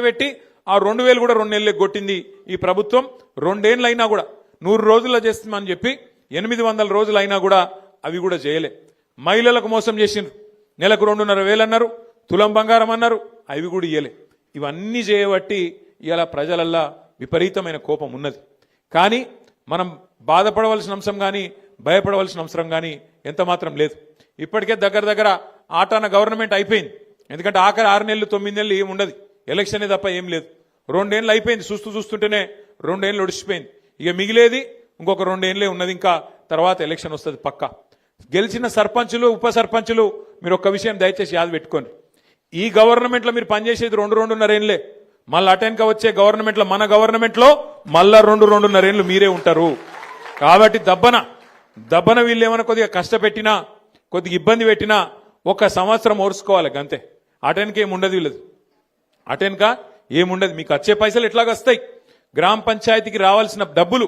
పెట్టి ఆ 2000 కూడా 2 నెలలకు కొట్టింది ఈ ప్రభుత్వం. 2 ఏళ్ళు అయినా కూడా 100 రోజుల్లో చేస్తామని చెప్పి 800 రోజులు అయినా కూడా అవి కూడా చేయలే. మహిళలకు మోసం చేసిండ్రు. నెలకు 2,500 అన్నారు, తులం బంగారం అన్నారు, అవి కూడా ఇయ్యలే. ఇవన్నీ చేయబట్టి ఇలా ప్రజలల్లా విపరీతమైన కోపం ఉన్నది. కానీ మనం బాధపడవలసిన అంశం కానీ భయపడవలసిన అవసరం కానీ ఎంత మాత్రం లేదు. ఇప్పటికే దగ్గర ఆటాన గవర్నమెంట్ అయిపోయింది. ఎందుకంటే ఆఖరి 6 నెలలు 9 నెలలు ఏమి ఉండదు, ఎలక్షనే తప్ప ఏం లేదు. 2 ఏళ్ళు అయిపోయింది, చూస్తుంటేనే 2 ఏళ్ళు ఒడిచిపోయింది. ఇక మిగిలేది ఇంకొక 2 ఏళ్ళే ఉన్నది. ఇంకా తర్వాత ఎలక్షన్ వస్తుంది పక్కా. గెలిచిన సర్పంచులు ఉప సర్పంచులు మీరు ఒక్క విషయం దయచేసి యాద పెట్టుకోండి. ఈ గవర్నమెంట్లో మీరు పనిచేసేది 2-2.5 ఏళ్ళే. మళ్ళీ అటెన్క వచ్చే గవర్నమెంట్లో మన గవర్నమెంట్లో మళ్ళా 2-2.5 ఏళ్ళు మీరే ఉంటారు. కాబట్టి దబ్బన వీళ్ళు ఏమైనా కొద్దిగా కష్టపెట్టినా కొద్దిగా ఇబ్బంది పెట్టినా 1 సంవత్సరం ఓర్చుకోవాలి అంతే. అటెన్క ఏముండదు, వీళ్ళది అటెన్క ఏముండదు. మీకు వచ్చే పైసలు ఎట్లాగ వస్తాయి? గ్రామ పంచాయతీకి రావాల్సిన డబ్బులు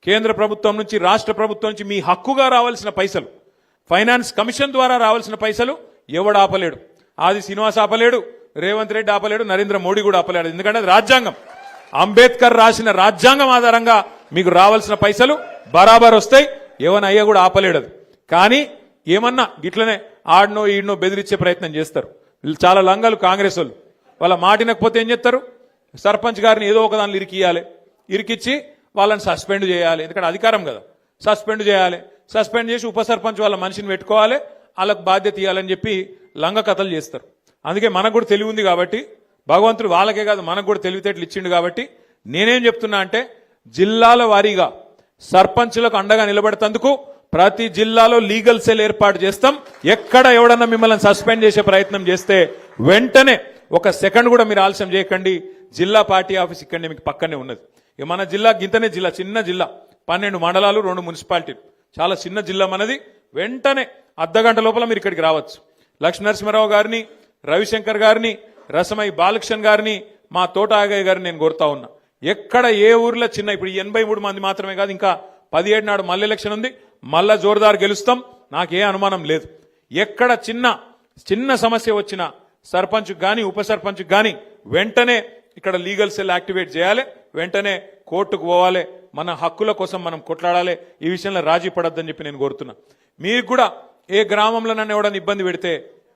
కేంద్ర ప్రభుత్వం నుంచి రాష్ట్ర ప్రభుత్వం నుంచి మీ హక్కుగా రావాల్సిన పైసలు, ఫైనాన్స్ కమిషన్ ద్వారా రావాల్సిన పైసలు ఎవడు ఆపలేడు. ఆది శ్రీనివాస్ ఆపలేడు, రేవంత్ రెడ్డి ఆపలేడు, నరేంద్ర మోడీ కూడా ఆపలేడు. ఎందుకంటే అది రాజ్యాంగం. అంబేద్కర్ రాసిన రాజ్యాంగం ఆధారంగా మీకు రావాల్సిన పైసలు బరాబర్ వస్తాయి. ఏమన్నా అయ్యా కూడా ఆపలేడు అది. కానీ ఏమన్నా గిట్లనే ఆడనో ఈడనో బెదిరించే ప్రయత్నం చేస్తారు. వీళ్ళు చాలా లంగాలు కాంగ్రెస్ వాళ్ళు. వాళ్ళ మాటినకపోతే ఏం చేస్తారు? సర్పంచ్ గారిని ఏదో ఒక దానిలో ఇరికిచ్చి వాళ్ళని సస్పెండ్ చేయాలి. ఎందుకంటే అధికారం కదా, సస్పెండ్ చేయాలి. సస్పెండ్ చేసి ఉప సర్పంచ్ వాళ్ళ మనిషిని పెట్టుకోవాలి, వాళ్ళకు బాధ్యత ఇవ్వాలని చెప్పి లంగ కథలు చేస్తారు. అందుకే మనకు కూడా తెలివి ఉంది కాబట్టి, భగవంతుడు వాళ్ళకే కాదు మనకు కూడా తెలివితేటలు ఇచ్చిండు కాబట్టి నేనేం చెప్తున్నా అంటే, జిల్లాల వారీగా సర్పంచులకు అండగా నిలబడేందుకు ప్రతి జిల్లాలో లీగల్ సెల్ ఏర్పాటు చేస్తాం. ఎక్కడ ఎవడన్నా మిమ్మల్ని సస్పెండ్ చేసే ప్రయత్నం చేస్తే వెంటనే 1 సెకండ్ కూడా మీరు ఆలస్యం చేయకండి. జిల్లా పార్టీ ఆఫీస్ ఇక్కడనే మీకు పక్కనే ఉన్నది. ఇక మన జిల్లా గింతనే జిల్లా, చిన్న జిల్లా, 12 మండలాలు, 2 మున్సిపాలిటీలు, చాలా చిన్న జిల్లా మనది. వెంటనే అర్ధగంట లోపల మీరు ఇక్కడికి రావచ్చు. లక్ష్మీ నరసింహారావు గారిని, రవిశంకర్ గారిని, రసమై బాలకృష్ణ గారిని, మా తోట ఆగయ్య గారిని నేను కోరుతా ఉన్నా. ఎక్కడ ఏ ఊర్లో చిన్న, ఇప్పుడు 83 మంది మాత్రమే కాదు, ఇంకా 17 నాడు మళ్ళీ ఎలక్షన్ ఉంది, మళ్ళా జోరుదారు గెలుస్తాం, నాకే అనుమానం లేదు. ఎక్కడ చిన్న సమస్య వచ్చినా సర్పంచ్ గాని ఉప సర్పంచ్ గాని వెంటనే ఇక్కడ లీగల్ సెల్ యాక్టివేట్ చేయాలి, వెంటనే కోర్టుకు పోవాలి, మన హక్కుల కోసం మనం కొట్లాడాలి. ఈ విషయంలో రాజీ పడద్దని చెప్పి నేను కోరుతున్నా. మీకు కూడా ఏ గ్రామంలో నన్ను ఎవడన్నా ఇబ్బంది పెడితే,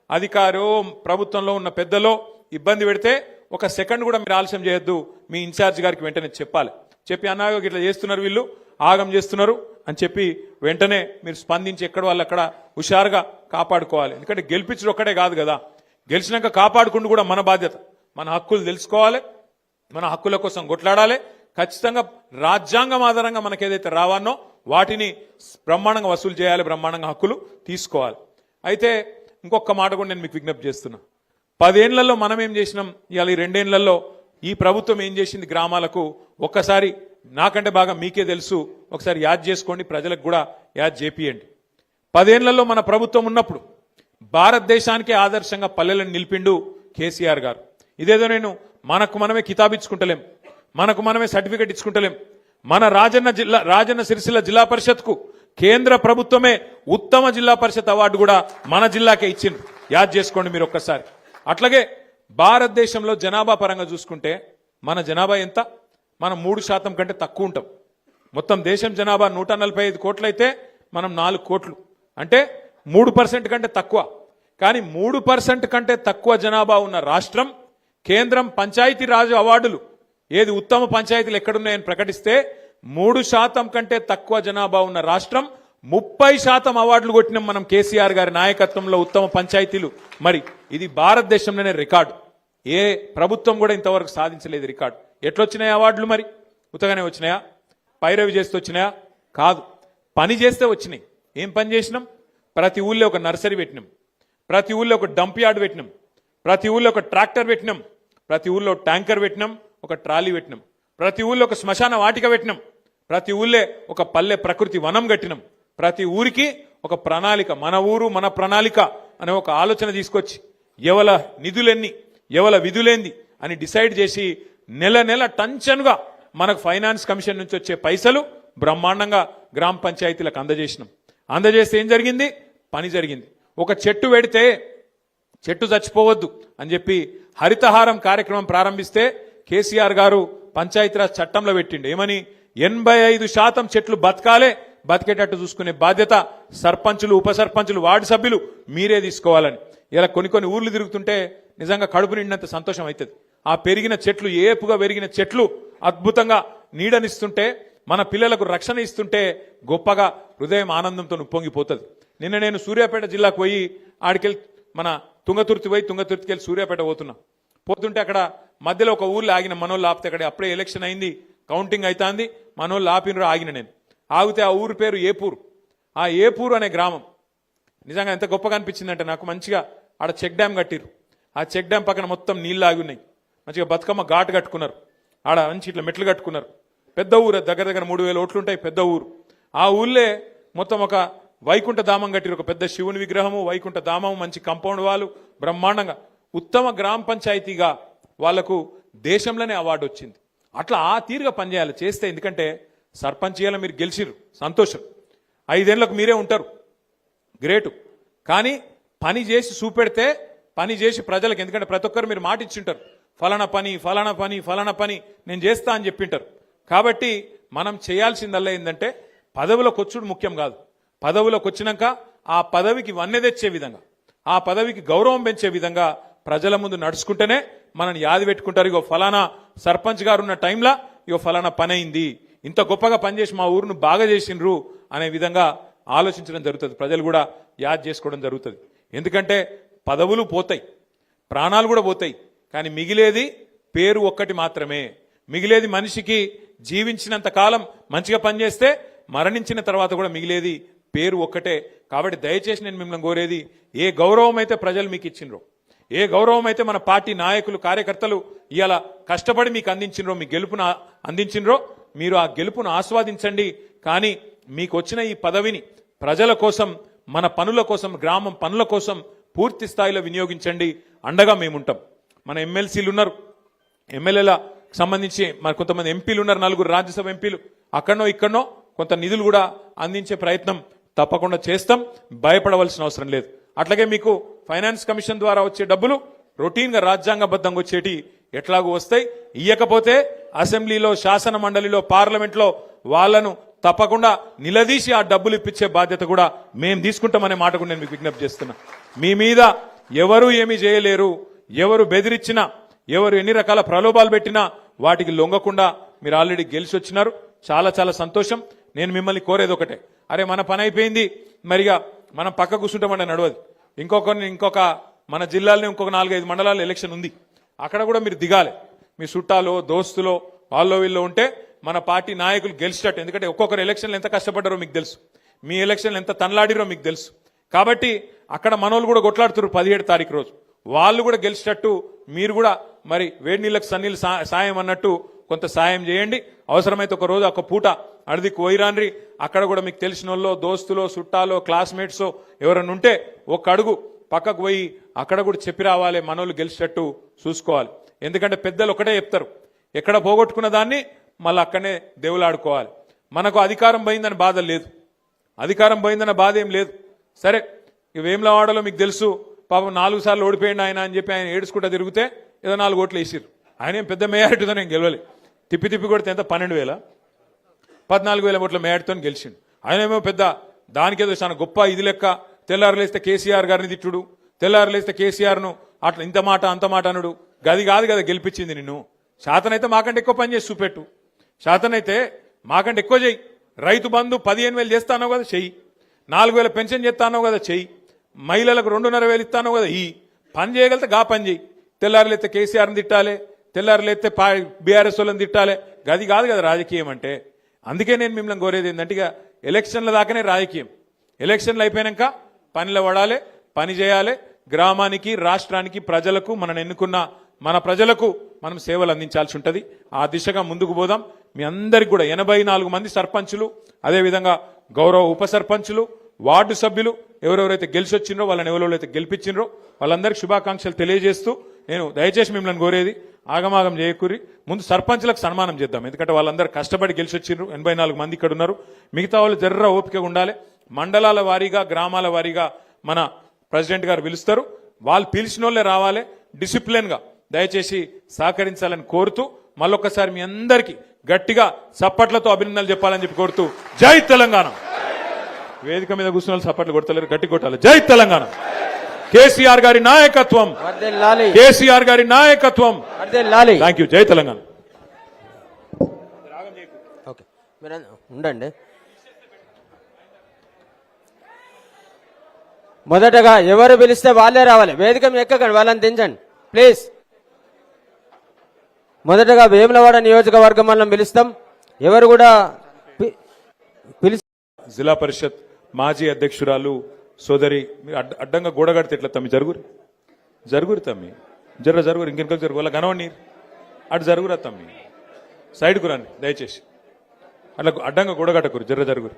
అధికారో ప్రభుత్వంలో ఉన్న పెద్దలో ఇబ్బంది పెడితే 1 సెకండ్ కూడా మీరు ఆలస్యం చేయొద్దు. మీ ఇన్ఛార్జ్ గారికి వెంటనే చెప్పి అన్నాగో ఇట్లా చేస్తున్నారు, వీళ్ళు ఆగం చేస్తున్నారు అని చెప్పి వెంటనే మీరు స్పందించి ఎక్కడ వాళ్ళు అక్కడ హుషారుగా కాపాడుకోవాలి. ఎందుకంటే గెలిపించడం ఒక్కడే కాదు కదా, గెలిచినాక కాపాడుకుంటూ కూడా మన బాధ్యత. మన హక్కులు తెలుసుకోవాలి, మన హక్కుల కోసం కొట్లాడాలి. ఖచ్చితంగా రాజ్యాంగం ఆధారంగా మనకు ఏదైతే రావానో వాటిని బ్రహ్మాండంగా వసూలు చేయాలి, బ్రహ్మాండంగా హక్కులు తీసుకోవాలి. అయితే ఇంకొక మాట కూడా నేను మీకు విజ్ఞప్తి చేస్తున్నా. 10 ఏళ్లలో మనం ఏం చేసినాం, ఇవాళ ఈ 2 ఏళ్లలో ఈ ప్రభుత్వం ఏం చేసింది గ్రామాలకు ఒక్కసారి నాకంటే బాగా మీకే తెలుసు. ఒకసారి యాద్ చేసుకోండి, ప్రజలకు కూడా యాద్ చేపియండి. 10 ఏళ్లలో మన ప్రభుత్వం ఉన్నప్పుడు భారతదేశానికే ఆదర్శంగా పల్లెలను నిలిపిండు కేసీఆర్ గారు. ఇదేదో నేను మనకు మనమే కితాబిచ్చుకుంటలేం, మనకు మనమే సర్టిఫికెట్ ఇచ్చుకుంటలేం. మన రాజన్న సిరిసిల్ల జిల్లా పరిషత్కు కేంద్ర ప్రభుత్వమే ఉత్తమ జిల్లా పరిషత్ అవార్డు కూడా మన జిల్లాకే ఇచ్చింది. యాద్ చేసుకోండి మీరు ఒక్కసారి. అట్లాగే భారతదేశంలో జనాభా పరంగా చూసుకుంటే మన జనాభా ఎంత? మనం 3% కంటే తక్కువ ఉంటాం. మొత్తం దేశం జనాభా 145 కోట్లయితే మనం 4 కోట్లు, అంటే 3% కంటే తక్కువ. కానీ 3% కంటే తక్కువ జనాభా ఉన్న రాష్ట్రం కేంద్రం పంచాయతీ రాజ్ అవార్డులు ఏది ఉత్తమ పంచాయతీలు ఎక్కడున్నాయని ప్రకటిస్తే 3% కంటే తక్కువ జనాభా ఉన్న రాష్ట్రం 30% అవార్డులు కొట్టినాం మనం కేసీఆర్ గారి నాయకత్వంలో ఉత్తమ పంచాయతీలు. మరి ఇది భారతదేశంలోనే రికార్డు. ఏ ప్రభుత్వం కూడా ఇంతవరకు సాధించలేదు రికార్డు. ఎట్లొచ్చినాయి అవార్డులు? మరి ఉత్తగానే వచ్చినాయా? పైరవి చేస్తే వచ్చినాయా? కాదు, పని చేస్తే వచ్చినాయి. ఏం పని చేసినాం? ప్రతి ఊళ్ళో ఒక నర్సరీ పెట్టినాం, ప్రతి ఊళ్ళో ఒక డంప్ యార్డ్ పెట్టినాం, ప్రతి ఊళ్ళో ఒక ట్రాక్టర్ పెట్టినాం, ప్రతి ఊళ్ళో ట్యాంకర్ పెట్టినాం, ఒక ట్రాలీ పెట్టినాం, ప్రతి ఊళ్ళో ఒక శ్మశాన వాటిక పెట్టినాం, ప్రతి ఊళ్ళే ఒక పల్లె ప్రకృతి వనం కట్టినాం. ప్రతి ఊరికి ఒక ప్రణాళిక, మన ఊరు మన ప్రణాళిక అనే ఒక ఆలోచన తీసుకొచ్చి ఎవల నిధులెన్ని ఎవల విధులేంది అని డిసైడ్ చేసి నెల టెన్షన్గా మనకు ఫైనాన్స్ కమిషన్ నుంచి వచ్చే పైసలు బ్రహ్మాండంగా గ్రామ పంచాయతీలకు అందజేసినాం. అందజేస్తే ఏం జరిగింది? పని జరిగింది. ఒక చెట్టు పెడితే చెట్టు చచ్చిపోవద్దు అని చెప్పి హరితహారం కార్యక్రమం ప్రారంభిస్తే కేసీఆర్ గారు పంచాయతీరాజ్ చట్టంలో పెట్టిండు ఏమని 85% చెట్లు బతకాలే, బతికేటట్టు చూసుకునే బాధ్యత సర్పంచులు, ఉప సర్పంచులు, వార్డు సభ్యులు మీరే తీసుకోవాలని. ఇలా కొన్ని ఊర్లు తిరుగుతుంటే నిజంగా కడుపు నిండినంత సంతోషం అవుతుంది. ఆ పెరిగిన చెట్లు, ఏపుగా పెరిగిన చెట్లు అద్భుతంగా నీడనిస్తుంటే, మన పిల్లలకు రక్షణ ఇస్తుంటే గొప్పగా హృదయం ఆనందంతో ఉప్పొంగిపోతుంది. నిన్న నేను సూర్యాపేట జిల్లాకు పోయి ఆడికెళ్ళి మన తుంగతుర్తికి వెళ్ళి సూర్యాపేట పోతుంటే అక్కడ మధ్యలో ఒక ఊర్లో ఆగిన మనోళ్ళు ఆపితే, అక్కడ అప్పుడే ఎలక్షన్ అయింది, కౌంటింగ్ అవుతుంది, మనోళ్ళు ఆపినరు, ఆగిన నేను ఆగితే ఆ ఊరు పేరు ఏపూరు. ఆ ఏపూరు అనే గ్రామం నిజంగా ఎంత గొప్పగా అనిపించిందంటే నాకు, మంచిగా ఆడ చెక్ డ్యామ్ కట్టిరు. ఆ చెక్ డ్యామ్ పక్కన మొత్తం నీళ్ళు ఆగి ఉన్నాయి, మంచిగా బతుకమ్మ ఘాటు కట్టుకున్నారు, ఆడ మంచి ఇట్లా మెట్లు కట్టుకున్నారు. పెద్ద ఊరు, దగ్గర 3000 ఓట్లుంటాయి, పెద్ద ఊరు. ఆ ఊళ్ళే మొత్తం ఒక వైకుంఠ ధామం కట్టిరు, ఒక పెద్ద శివుని విగ్రహము, వైకుంఠ ధామం, మంచి కాంపౌండ్ వాళ్ళు, బ్రహ్మాండంగా ఉత్తమ గ్రామ పంచాయతీగా వాళ్లకు దేశంలోనే అవార్డు వచ్చింది. అట్లా ఆ తీరుగా పనిచేయాలి చేస్తే, ఎందుకంటే సర్పంచ్ ఇయ్యాల మీరు గెలిచిర్రు, సంతోషం, 5 ఏళ్లకు మీరే ఉంటారు, గ్రేటు. కానీ పని చేసి చూపెడితే, పని చేసి ప్రజలకు, ఎందుకంటే ప్రతి ఒక్కరు మీరు మాట ఇచ్చింటారు, ఫలానా పని నేను చేస్తా అని చెప్పింటారు. కాబట్టి మనం చేయాల్సిందల్లా ఏంటంటే పదవులకు వచ్చుడు ముఖ్యం కాదు, పదవులకు వచ్చినాక ఆ పదవికి వన్నె తెచ్చే విధంగా, ఆ పదవికి గౌరవం పెంచే విధంగా ప్రజల ముందు నడుచుకుంటేనే మనని యాది పెట్టుకుంటారు. ఇగో ఫలానా సర్పంచ్ గారు ఉన్న టైంలో ఇగో ఫలానా పని అయింది, ఇంత గొప్పగా పనిచేసి మా ఊరును బాగా చేసిండ్రు అనే విధంగా ఆలోచించడం జరుగుతుంది, ప్రజలు కూడా యాద్ చేసుకోవడం జరుగుతుంది. ఎందుకంటే పదవులు పోతాయి, ప్రాణాలు కూడా పోతాయి, కానీ మిగిలేది పేరు ఒక్కటి మాత్రమే. మిగిలేది మనిషికి జీవించినంత కాలం మంచిగా పనిచేస్తే మరణించిన తర్వాత కూడా మిగిలేది పేరు ఒక్కటే. కాబట్టి దయచేసి నేను మిమ్మల్ని కోరేది, ఏ గౌరవం అయితే ప్రజలు మీకు ఇచ్చిండ్రో, ఏ గౌరవం అయితే మన పార్టీ నాయకులు, కార్యకర్తలు ఇవాళ కష్టపడి మీకు అందించినరో, మీ గెలుపును అందించినరో, మీరు ఆ గెలుపును ఆస్వాదించండి. కానీ మీకు వచ్చిన ఈ పదవిని ప్రజల కోసం, మన పనుల కోసం, గ్రామం పనుల కోసం పూర్తి స్థాయిలో వినియోగించండి. అండగా మేముంటాం. మన ఎమ్మెల్సీలు ఉన్నారు, ఎమ్మెల్యేల సంబంధించి మరి కొంతమంది ఎంపీలు ఉన్నారు, 4 రాజ్యసభ ఎంపీలు, అక్కడనో ఇక్కడనో కొంత నిధులు కూడా అందించే ప్రయత్నం తప్పకుండా చేస్తాం, భయపడవలసిన అవసరం లేదు. అట్లాగే మీకు ఫైనాన్స్ కమిషన్ ద్వారా వచ్చే డబ్బులు రొటీన్గా రాజ్యాంగబద్ధంగా వచ్చేటి ఎట్లాగూ వస్తాయి. ఇయ్యకపోతే అసెంబ్లీలో, శాసన మండలిలో, పార్లమెంట్లో వాళ్లను తప్పకుండా నిలదీసి ఆ డబ్బులు ఇప్పించే బాధ్యత కూడా మేము తీసుకుంటామనే మాట కూడా నేను మీకు విజ్ఞప్తి చేస్తున్నా. మీ మీద ఎవరు ఏమీ చేయలేరు, ఎవరు బెదిరించినా, ఎవరు ఎన్ని రకాల ప్రలోభాలు పెట్టినా వాటికి లొంగకుండా మీరు ఆల్రెడీ గెలిచి వచ్చినారు. చాలా చాలా సంతోషం. నేను మిమ్మల్ని కోరేది ఒకటే, అరే మన పని అయిపోయింది, మరిగా మనం పక్క కూర్చుంటామంటే నడవదు. ఇంకొక మన జిల్లాలోనే ఇంకొక 4-5 మండలాలు ఎలక్షన్ ఉంది, అక్కడ కూడా మీరు దిగాలి. మీ చుట్టాలో, దోస్తులో, వాళ్ళలో వీళ్ళు ఉంటే మన పార్టీ నాయకులు గెలిచేటట్టు. ఎందుకంటే ఒక్కొక్కరు ఎలక్షన్లు ఎంత కష్టపడ్డారో మీకు తెలుసు, మీ ఎలక్షన్లు ఎంత తనలాడిరో మీకు తెలుసు. కాబట్టి అక్కడ మనోళ్ళు కూడా కొట్లాడుతున్నారు 17 తారీఖు రోజు, వాళ్ళు కూడా గెలిచేటట్టు మీరు కూడా మరి వేడి నీళ్ళకు సన్నీళ్ళు సాయం అన్నట్టు కొంత సాయం చేయండి. అవసరమైతే ఒక రోజు ఒక పూట అడిదికి పోయిరాన్రి, అక్కడ కూడా మీకు తెలిసిన వాళ్ళు, దోస్తులో, చుట్టాలో, క్లాస్మేట్సో ఎవరన్నా ఉంటే ఒక అడుగు పక్కకు పోయి అక్కడ కూడా చెప్పి రావాలి, మనోళ్ళు గెలిచేటట్టు చూసుకోవాలి. ఎందుకంటే పెద్దలు ఒకటే చెప్తారు, ఎక్కడ పోగొట్టుకున్న దాన్ని మళ్ళీ అక్కడనే దేవులాడుకోవాలి. మనకు అధికారం పోయిందని బాధ లేదు, అధికారం పోయిందన్న బాధ ఏం లేదు. సరే, వేములవాడలో మీకు తెలుసు, పాపం 4 సార్లు ఓడిపోయింది ఆయన అని చెప్పి ఆయన ఏడుచుకుంటా తిరిగితే ఏదో 4 ఓట్లు వేసిరు. ఆయన ఏం పెద్ద మెజారిటీతో నేను గెలవలే, తిప్పి కొడితే ఎంత 12,000 14,000 ఓట్ల మెజారిటీతో గెలిచిండు. ఆయన ఏమో పెద్ద దానికేదో చాలా గొప్ప ఇది లెక్క, తెల్లారులేస్తే కేసీఆర్ గారిని తిట్టుడు, తెల్లారులేస్తే కేసీఆర్ను అట్లా ఇంత మాట అంత మాట అనుడు, గది కాదు కదా గెలిపించింది నిన్ను. శాతనైతే మాకంటే ఎక్కువ పని చేసి చూపెట్టు, శాతనైతే మాకంటే ఎక్కువ చెయ్యి. రైతు బంధు 15,000 చేస్తానో కదా చెయ్యి, 4,000 పెన్షన్ చేస్తానో కదా చెయ్యి, మహిళలకు 2,500 ఇస్తానో కదా ఈ పని చేయగలిగితే గా పని చేయి. తెల్లారులేస్తే కేసీఆర్ని తిట్టాలి, తెల్లారులేస్తే బీఆర్ఎస్ వాళ్ళని తిట్టాలి, గది కాదు కదా రాజకీయం అంటే. అందుకే నేను మిమ్మల్ని కోరేది ఏంటంటే, ఇక ఎలక్షన్ల దాకానే రాజకీయం, ఎలక్షన్లు అయిపోయాక పనిలో పడాలి, పని చేయాలి, గ్రామానికి, రాష్ట్రానికి, ప్రజలకు, మనం ఎన్నుకున్న మన ప్రజలకు మనం సేవలు అందించాల్సి ఉంటుంది. ఆ దిశగా ముందుకు పోదాం. మీ అందరికి కూడా 84 మంది సర్పంచులు, అదేవిధంగా గౌరవ ఉప సర్పంచులు, వార్డు సభ్యులు ఎవరెవరైతే గెలిచి వచ్చిండ్రో, వాళ్ళని ఎవరెవరైతే గెలిపించిండ్రో వాళ్ళందరికీ శుభాకాంక్షలు తెలియజేస్తూ, నేను దయచేసి మిమ్మల్ని కోరేది, ఆగమాగం చేయకూరి ముందు సర్పంచులకు సన్మానం చేద్దాం. ఎందుకంటే వాళ్ళందరూ కష్టపడి గెలిచి వచ్చిండ్రు, 84 మంది ఇక్కడ ఉన్నారు. మిగతా వాళ్ళు జర్ర ఓపికగా ఉండాలి. మండలాల వారీగా, గ్రామాల వారీగా మన ప్రెసిడెంట్ గారు పిలుస్తారు. వాళ్ళు పిలిచిన వాళ్ళే రావాలి, డిసిప్లిన్ గా దయచేసి సహకరించాలని కోరుతూ మళ్ళొక్కసారి మీ అందరికీ గట్టిగా చప్పట్లతో అభినందనలు చెప్పాలని చెప్పి కోరుతూ జై తెలంగాణ. వేదిక మీద కూర్చున్న వాళ్ళు చప్పట్లు కొడతలేరు, గట్టి కొట్టాలి. జై తెలంగాణ. కేసీఆర్ గారి నాయకత్వం, కేసీఆర్ గారి నాయకత్వం. Thank you. జై తెలంగాణ. ఓకే మీరు ఉండండి. మొదటగా ఎవరు పిలిస్తే వాళ్ళే రావాలి. వేదిక మీద ఎక్కకండి, వాళ్ళని దించండి ప్లీజ్. మొదటగా వేములవాడ నియోజకవర్గం మనం పిలుస్తాం. ఎవరు కూడా జిల్లా పరిషత్ మాజీ అధ్యక్షురాలు సోదరి, మీరు అడ్డంగా గోడగడితే ఎట్లా తమ్మి? జరుగురు తమ్మి, జరుగురు, ఇంకెనక జరుగు, వాళ్ళ కనవండి అటు జరుగురా తమ్మి, సైడ్కు రండి దయచేసి. అట్లా అడ్డంగా గోడగట్టకురు, జరుగురు.